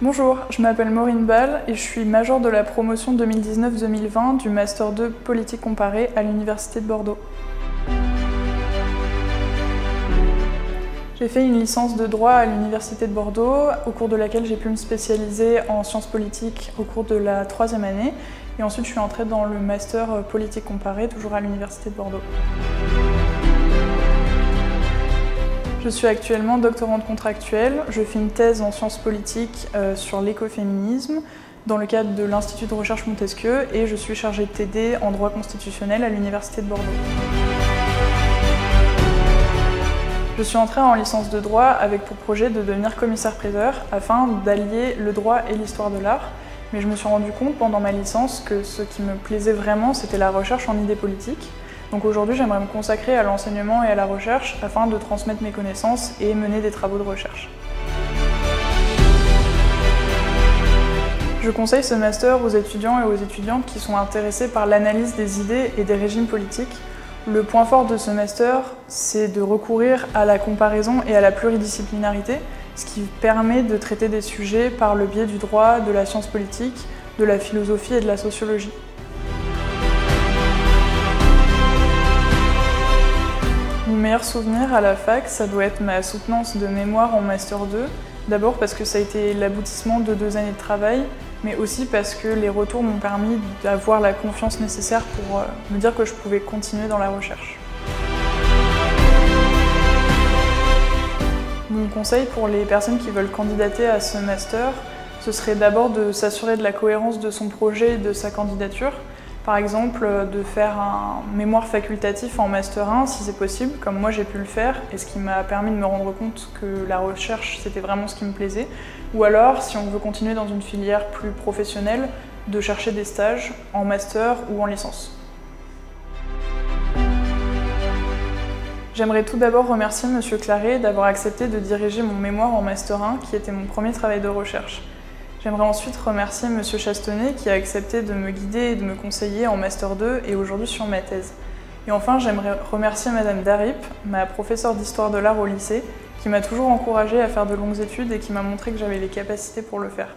Bonjour, je m'appelle Maureen Ball et je suis majeure de la promotion 2019-2020 du Master 2 Politique comparée à l'Université de Bordeaux. J'ai fait une licence de droit à l'Université de Bordeaux, au cours de laquelle j'ai pu me spécialiser en sciences politiques au cours de la 3e année. Et ensuite, je suis entrée dans le Master Politique comparée, toujours à l'Université de Bordeaux. Je suis actuellement doctorante contractuelle. Je fais une thèse en sciences politiques sur l'écoféminisme dans le cadre de l'Institut de recherche Montesquieu et je suis chargée de TD en droit constitutionnel à l'Université de Bordeaux. Je suis entrée en licence de droit avec pour projet de devenir commissaire-priseur afin d'allier le droit et l'histoire de l'art. Mais je me suis rendu compte pendant ma licence que ce qui me plaisait vraiment, c'était la recherche en idées politiques. Donc aujourd'hui, j'aimerais me consacrer à l'enseignement et à la recherche afin de transmettre mes connaissances et mener des travaux de recherche. Je conseille ce master aux étudiants et aux étudiantes qui sont intéressés par l'analyse des idées et des régimes politiques. Le point fort de ce master, c'est de recourir à la comparaison et à la pluridisciplinarité, ce qui permet de traiter des sujets par le biais du droit, de la science politique, de la philosophie et de la sociologie. Mon meilleur souvenir à la fac, ça doit être ma soutenance de mémoire en Master 2. D'abord parce que ça a été l'aboutissement de 2 années de travail, mais aussi parce que les retours m'ont permis d'avoir la confiance nécessaire pour me dire que je pouvais continuer dans la recherche. Mon conseil pour les personnes qui veulent candidater à ce master, ce serait d'abord de s'assurer de la cohérence de son projet et de sa candidature. Par exemple, de faire un mémoire facultatif en Master 1 si c'est possible, comme moi j'ai pu le faire, et ce qui m'a permis de me rendre compte que la recherche c'était vraiment ce qui me plaisait. Ou alors, si on veut continuer dans une filière plus professionnelle, de chercher des stages en Master ou en licence. J'aimerais tout d'abord remercier M. Claret d'avoir accepté de diriger mon mémoire en Master 1, qui était mon premier travail de recherche. J'aimerais ensuite remercier M. Chastenay qui a accepté de me guider et de me conseiller en Master 2 et aujourd'hui sur ma thèse. Et enfin, j'aimerais remercier Mme Darip, ma professeure d'histoire de l'art au lycée, qui m'a toujours encouragée à faire de longues études et qui m'a montré que j'avais les capacités pour le faire.